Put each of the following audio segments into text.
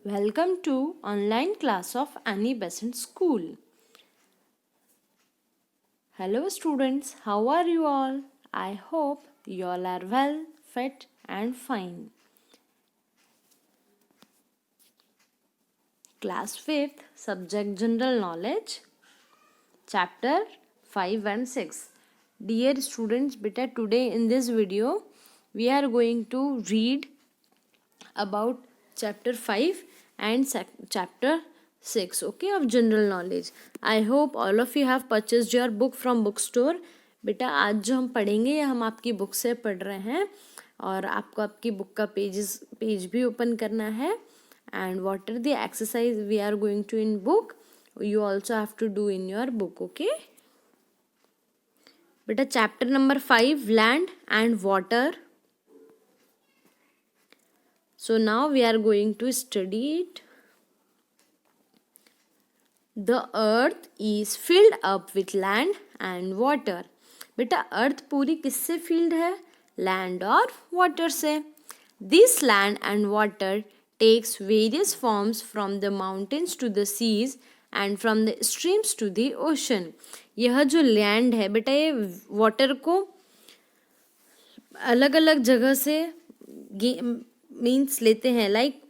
Welcome to online class of Annie Besant School. Hello students, how are you all? I hope you all are well, fit and fine. Class 5th, Subject General Knowledge, Chapter 5 and 6. Dear students, beta today in this video we are going to read about chapter 5 and chapter 6, okay, of general knowledge. I hope all of you have purchased your book from bookstore. बेटा आज जो हम पढ़ेंगे ये हम आपकी book से पढ़ रहे हैं और आपको आपकी बुक का पेज भी ओपन करना है. And what are the exercise we are going to in book you also have to do in your book. Okay बेटा chapter number 5 land and water. So now we are going to study it. The earth is filled up with land and water. बेटा अर्थ पूरी किससे filled है? Land और water से. This land and water takes various forms from the mountains to the seas and from the streams to the ocean. यह जो land है बेटा ये वाटर को अलग अलग जगह से मीन्स लेते हैं, लाइक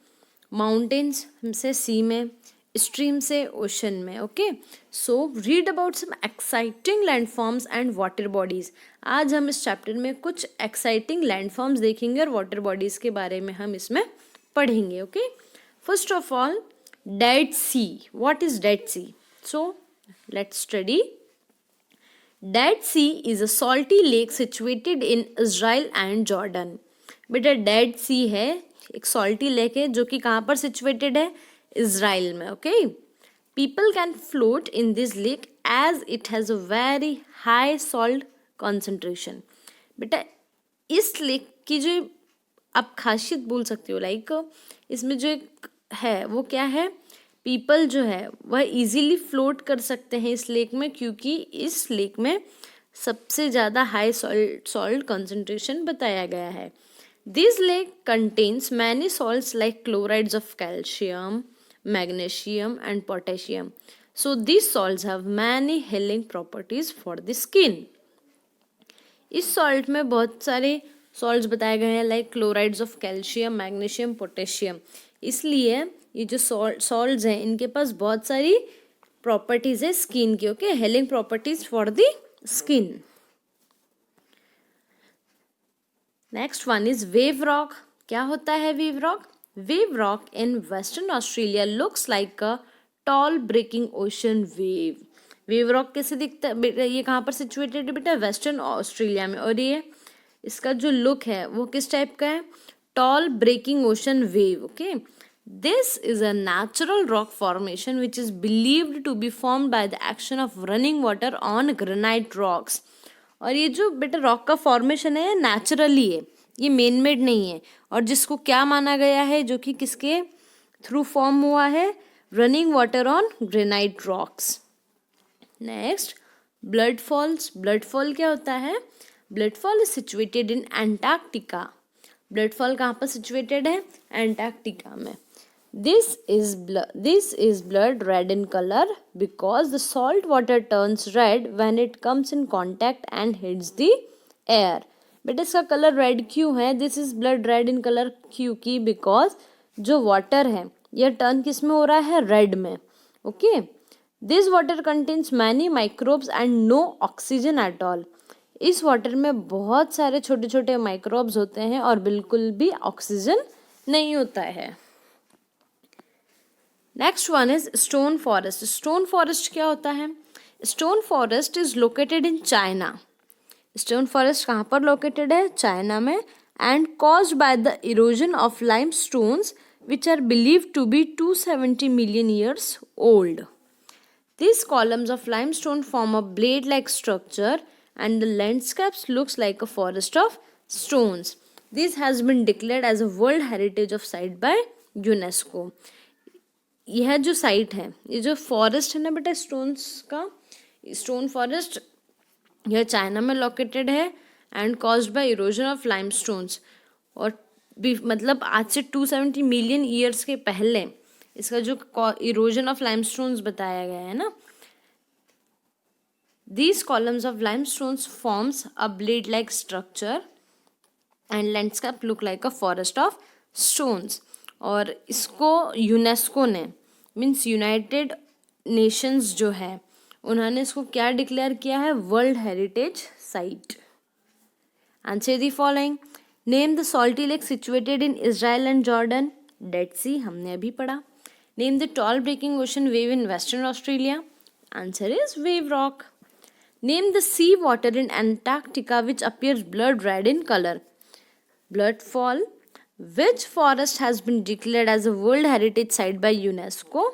माउंटेन्स से सी में, स्ट्रीम से ओशन में. Okay so read about some exciting landforms and water bodies. आज हम इस चैप्टर में कुछ एक्साइटिंग लैंडफॉर्म्स देखेंगे और वाटर बॉडीज के बारे में हम इसमें पढ़ेंगे. Okay first of all dead sea. What is dead sea? So let's study. Dead sea is a salty lake situated in Israel and Jordan. बेटा डेड सी है, एक सॉल्टी लेक है जो कि कहाँ पर सिचुएटेड है? इजराइल में. Okay people can float in this lake as it has a very high salt concentration. बेटा इस लेक की जो आप खासियत बोल सकते हो, लाइक इसमें जो एक है वो क्या है? पीपल जो है वह इजीली फ्लोट कर सकते हैं इस लेक में क्योंकि इस लेक में सबसे ज़्यादा हाई सॉल्ट कॉन्सेंट्रेशन बताया गया है. This lake contains many salts like chlorides of calcium, magnesium and potassium. So these salts have many healing properties for the skin. इस सॉल्ट में बहुत सारे सॉल्ट्स बताए गए हैं like chlorides of calcium, magnesium, potassium. इसलिए ये जो सॉल्ट्स हैं इनके पास बहुत सारी प्रॉपर्टीज है स्किन की. Okay healing properties for the skin. Next one is wave rock. क्या होता है wave rock? Wave rock in western Australia looks like a tall breaking ocean wave. Wave rock कैसे दिखता है? ये कहाँ पर सिचुएटेड है बेटा? वेस्टर्न ऑस्ट्रेलिया में. और ये इसका जो लुक है वो किस टाइप का है? Tall breaking ocean wave. Okay this is a natural rock formation which is believed to be formed by the action of running water on granite rocks. और ये जो बेटा रॉक का फॉर्मेशन है नेचुरली है, ये मेन मेड नहीं है. और जिसको क्या माना गया है? जो कि किसके थ्रू फॉर्म हुआ है? Running water on granite rocks. Next blood falls. Blood fall क्या होता है? Blood fall is situated in Antarctica. Blood fall कहाँ पर सिचुएटेड है? एंटार्क्टिका में. This is blood red in color because the salt water turns red when it comes in contact and hits the air. बेटा इसका colour red क्यों है? This is blood red in colour क्योंकि because जो water है यह turn किस में हो रहा है? रेड में. Okay this water contains many microbes and no oxygen at all. इस वाटर में बहुत सारे छोटे छोटे माइक्रोब्स होते हैं और बिल्कुल भी ऑक्सीजन नहीं होता है. Next one is stone forest. Stone forest क्या होता है? Stone forest is located in China. Stone forest कहाँ पर लोकेटेड है? चाइना में. And caused by the erosion of lime stones which are believed to be 270 million years old. These columns of limestone form a blade-like structure and the landscapes looks like a forest of stones. This has been declared as a World Heritage of Site by UNESCO. यह जो site है, ये जो forest है ना बेटा stones का, stone forest यह चाइना में लोकेटेड है and caused bye erosion of limestones. और मतलब आज से 270 million years के पहले इसका जो इरोजन ऑफ लाइमस्टोन्स बताया गया है ना, these columns of limestones forms a blade like structure and landscape look like a forest of stones. और इसको यूनेस्को ने मीन्स यूनाइटेड नेशंस जो है उन्होंने इसको क्या डिक्लेयर किया है, world heritage site. Answer the following. Name the salty lake situated in Israel and Jordan. Dead Sea हमने अभी पढ़ा. Name the tall breaking ocean wave in western Australia. Answer is wave Rock. Name the sea water in Antarctica which appears blood red in color. Blood fall. Which forest has been declared as a World Heritage Site by UNESCO?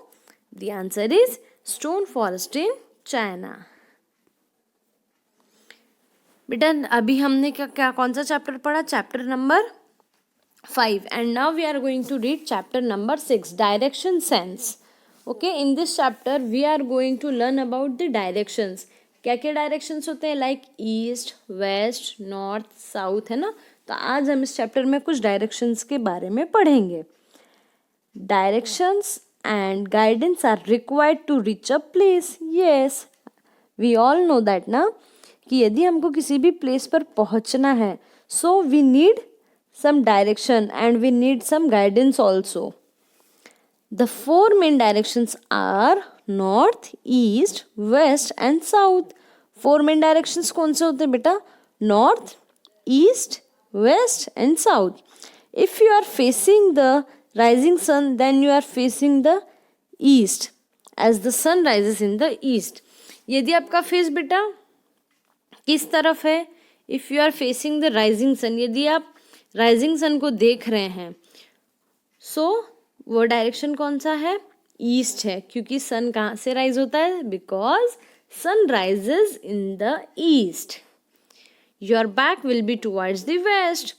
The answer is Stone Forest in China. बेटा अभी हमने क्या कौन सा chapter पढ़ा, chapter number 5, and now we are going to read chapter number 6, direction sense. Okay, in this chapter we are going to learn about the directions. क्या क्या directions होते हैं, like east, west, north, south, है ना. तो आज हम इस चैप्टर में कुछ डायरेक्शंस के बारे में पढ़ेंगे. Directions and guidance are required to reach a place. Yes, we all know that ना, कि यदि हमको किसी भी प्लेस पर पहुंचना है, so we need some direction and we need some guidance also. The 4 main directions are north, east, west and south. 4 main directions कौन से होते हैं बेटा, north, east, west and south. If you are facing the rising sun, then you are facing the east, as the sun rises in the east. यदि आपका face बेटा किस तरफ है, if you are facing the rising sun, यदि आप rising sun को देख रहे हैं, so वो डायरेक्शन कौन सा है, ईस्ट है. क्योंकि सन कहाँ से राइज होता है, because sun rises in the east. Your back will be towards the west.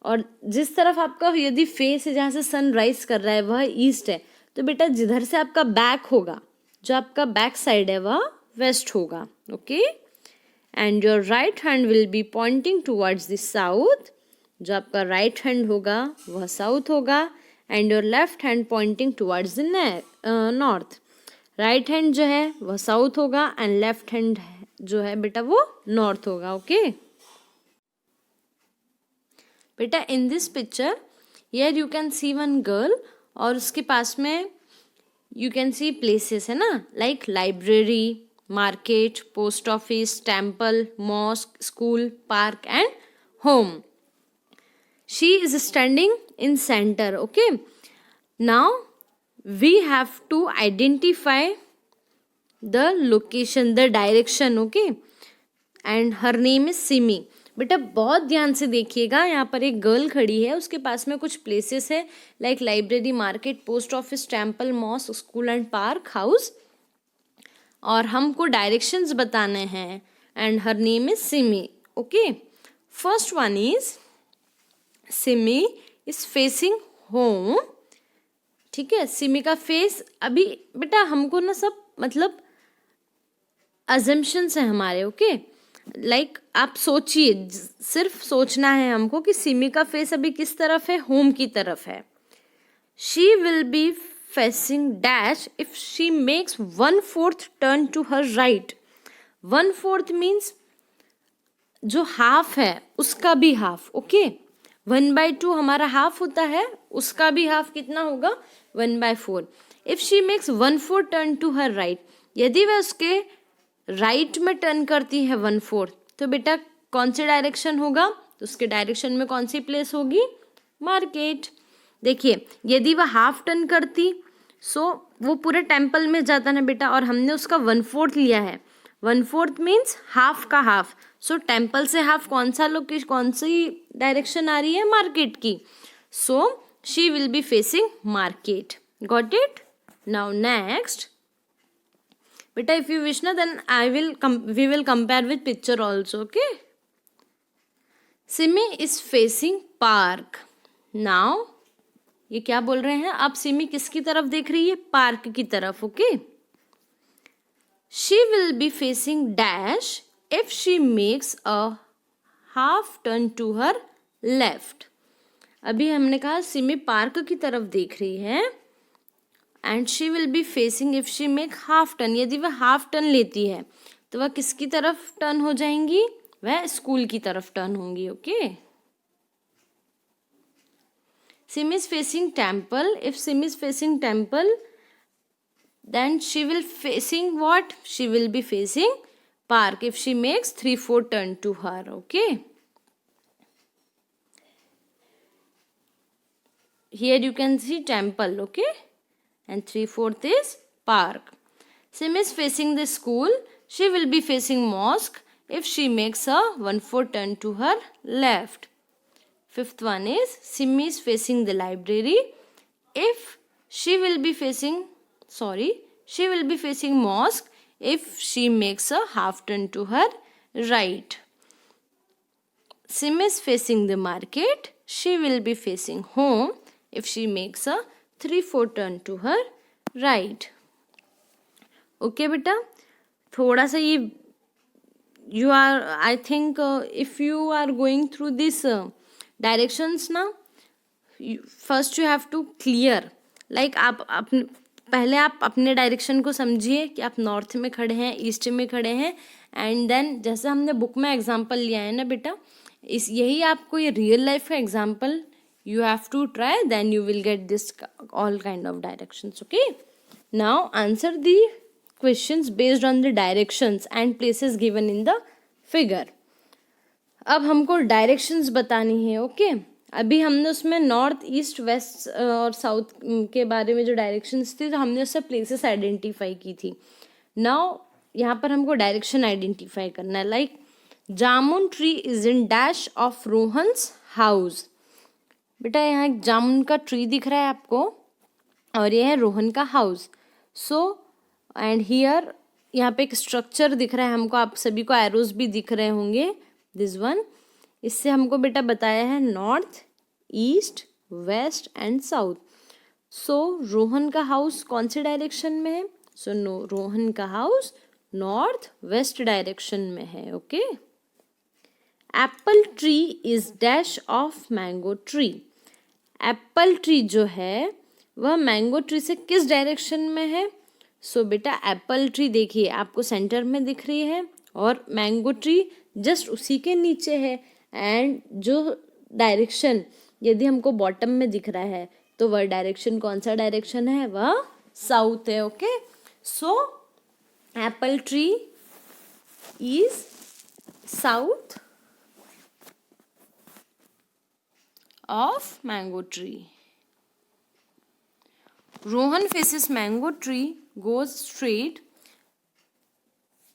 और जिस तरफ आपका यदि फेस है जहाँ से सन राइज कर रहा है वह ईस्ट है, तो बेटा जिधर से आपका बैक होगा, जो आपका बैक साइड है वह वेस्ट होगा. Okay, and your right hand will be pointing towards the south. जो आपका राइट हैंड होगा वह साउथ होगा, and your left hand pointing towards the north. Right hand जो है वह साउथ होगा एंड लेफ्ट हैंड जो है बेटा वो नॉर्थ होगा. ओके बेटा, in this picture here you can see one girl, और उसके पास में यू कैन सी प्लेसेस है ना, like library, market, post office, temple, mosque, school, park and home. She is standing in center. Okay, now we have to identify the location, the direction. Okay, and her name is Simi. बेटा बहुत ध्यान से देखिएगा, यहाँ पर एक girl खड़ी है, उसके पास में कुछ प्लेसेस है like library, market, post office, temple, mosque, school and park, house, और हमको डायरेक्शंस बताने हैं. And her name is Simi. Okay, first one is Simi is facing home. ठीक है, सिमी का फेस, अभी बेटा हमको ना सब मतलब अजम्पशंस है हमारे. ओके, लाइक आप सोचिए, सिर्फ सोचना है हमको कि सिमी का फेस अभी किस तरफ है, होम की तरफ है. She will be facing dash if she makes 1/4 turn to her right. 1/4 means जो हाफ है उसका भी हाफ. ओके, 1/2 हमारा हाफ होता है, उसका भी हाफ कितना होगा, 1/4. If she makes 1/4 turn to her right, यदि वह उसके राइट में टर्न करती है 1/4, तो बेटा कौन से डायरेक्शन होगा, तो उसके डायरेक्शन में कौन सी प्लेस होगी, मार्केट. देखिए यदि वह हाफ टर्न करती, सो वो पूरे टेम्पल में जाता ना बेटा, और हमने उसका 1/4 लिया है. 1/4 मीन्स हाफ का हाफ. सो टेम्पल से हाफ कौन सा लोकेशन, कौन सी डायरेक्शन आ रही है, मार्केट की. So she will be facing market. Got it. Now next बेटा, इफ यू विश ना, then we will compare with picture also. Okay, Simi is facing park. Now ये क्या बोल रहे हैं, अब सिमी किसकी तरफ देख रही है, पार्क की तरफ. Okay, she will be facing dash if she makes a half turn to her left. अभी हमने कहा सिमी पार्क की तरफ देख रही है, and she will be facing if she make half turn, यदि वह हाफ टर्न लेती है तो वह किसकी तरफ टर्न हो जाएंगी, वह स्कूल की तरफ टर्न होंगी. Okay. SIM is facing temple, if SIM is facing temple then she will facing what, she will be facing park if she makes 3/4 turn to her. Okay, here you can see temple. Okay, and 3/4 is park. Sim is facing the school, she will be facing mosque if she makes a 1/4 turn to her left. Fifth one is Sim is facing the library, if she will be facing she will be facing mosque if she makes a half turn to her right. Sim is facing the market, she will be facing home if she makes a 3/4 turn to her right. Okay बेटा, थोड़ा सा ये you are, I think if you are going through this directions now, first you have to clear, like आप अपने पहले आप अपने direction को समझिए कि आप नॉर्थ में खड़े हैं, ईस्ट में खड़े हैं, एंड देन जैसे हमने बुक में एग्जांपल लिया है ना बेटा, इस यही आपको ये रियल लाइफ का example you have to try, then you will get this all kind of directions. Okay, now answer the questions based on the directions and places given in the figure. अब हमको directions बतानी है. Okay, अभी हमने उसमें north east west और south के बारे में जो डायरेक्शंस थी तो हमने उससे प्लेसेस आइडेंटिफाई की थी. नाउ यहाँ पर हमको डायरेक्शन आइडेंटिफाई करना है. Like jamun tree is in dash of Rohan's house. बेटा यहाँ एक जामुन का ट्री दिख रहा है आपको और ये है रोहन का हाउस. सो एंड हियर यहाँ पे एक स्ट्रक्चर दिख रहा है हमको, आप सभी को एरोज भी दिख रहे होंगे, दिस वन. इससे हमको बेटा बताया है north east west and south. So Rohan का हाउस कौन से डायरेक्शन में है, सो रोहन का हाउस नॉर्थ वेस्ट डायरेक्शन में है. Okay, Apple tree is dash of mango tree. Apple tree जो है वह मैंगो ट्री से किस डायरेक्शन में है. सो बेटा एप्पल ट्री देखिए आपको सेंटर में दिख रही है और मैंगो ट्री जस्ट उसी के नीचे है. एंड जो डायरेक्शन यदि हमको बॉटम में दिख रहा है तो वह डायरेक्शन कौन सा डायरेक्शन है, वह साउथ है. Okay, so Apple tree is south of mango tree. Rohan faces mango tree goes straight.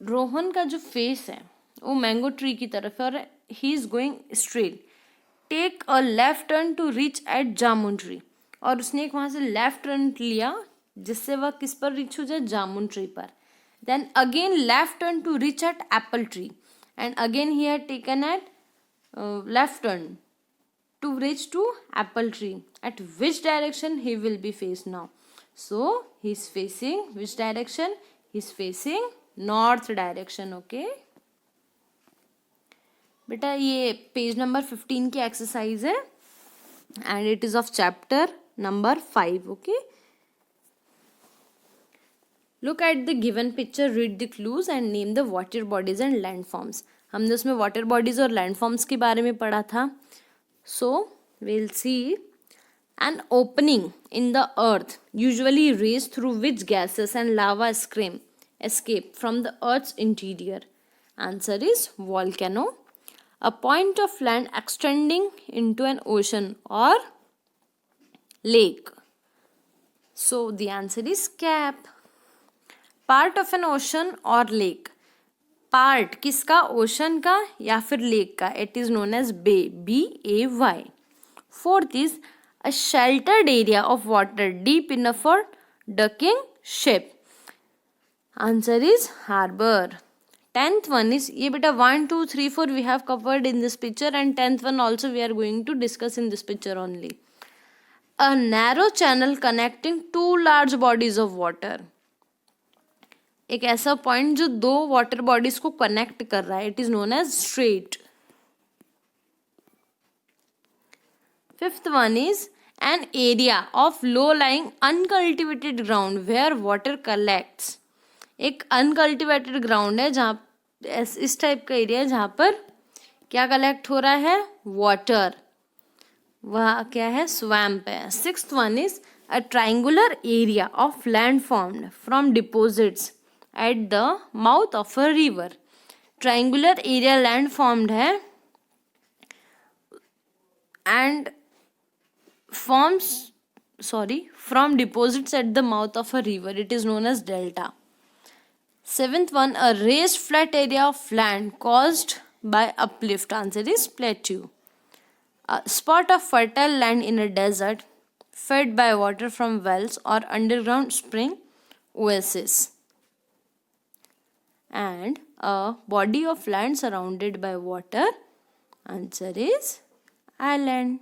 Rohan का जो फेस है वो मैंगो ट्री की तरफ है और he is going straight. Take a left turn to reach at jamun tree. और उसने एक वहाँ से लेफ्ट टर्न लिया जिससे वह किस पर रीच हो जाए, जामुन ट्री पर. Then again left turn to reach at apple tree and again he had taken at left turn to reach to apple tree. At which direction he will be face now. So he is facing which direction, he is facing north direction. Okay बेटा, ये page number 15 की exercise है and it is of chapter number 5. Okay, look at the given picture, read the clues and name the water bodies and landforms. हमने उसमें water bodies और landforms के बारे में पढ़ा था. So will see an opening in the earth usually raise through which gases and lava escape from the earth's interior. Answer is volcano. A point of land extending into an ocean or lake. So the answer is cap. Part of an ocean or lake. Part किसका, ocean का या फिर lake का. It is known as bay. B-A-Y. Fourth is a sheltered area of water deep enough for docking ship. Answer is harbor. 10th one is, ये बेटा 1, 2, 3, 4 we have covered in this picture and 10th one also we are going to discuss in this picture only. A narrow channel connecting two large bodies of water. एक ऐसा point जो दो water bodies को connect कर रहा है, it is known as straight. 5th one is an area of low-lying uncultivated ground where water collects. एक uncultivated ground है जहाँ इस टाइप का एरिया है जहाँ पर क्या कलेक्ट हो रहा है, वाटर, वह क्या है, स्वैम्प है. Sixth one is a triangular area of land formed from deposits at the mouth of a river. Triangular area land formed है and forms from deposits at the mouth of a river. It is known as delta. Seventh one, a raised flat area of land caused by uplift. Answer is plateau. A spot of fertile land in a desert fed by water from wells or underground spring, oasis. And a body of land surrounded by water. Answer is island.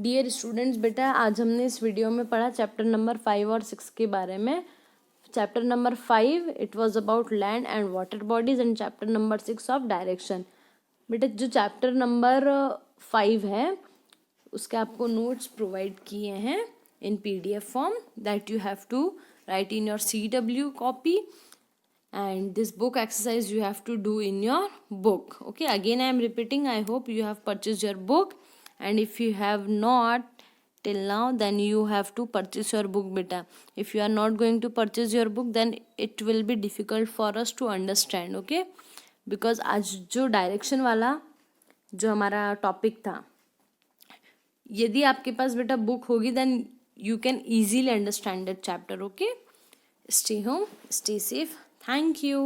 Dear students, बेटा आज हमने इस video में पढ़ा chapter number 5 और 6 के बारे में. Chapter number 5 it was about land and water bodies and chapter number 6 of direction. बेटा जो चैप्टर नंबर 5 है उसके आपको नोट्स प्रोवाइड किए हैं in PDF form that you have to write in your CW copy. And this book exercise you have to do in your book. Okay, again I am repeating, I hope you have purchased your book, and if you have not till now then you have to purchase your book beta. If you are not going to purchase your book then it will be difficult for us to understand. Okay, because आज जो direction वाला जो हमारा topic था, यदि आपके पास बेटा book होगी then you can easily understand that chapter. Okay, stay home, stay safe. Thank you.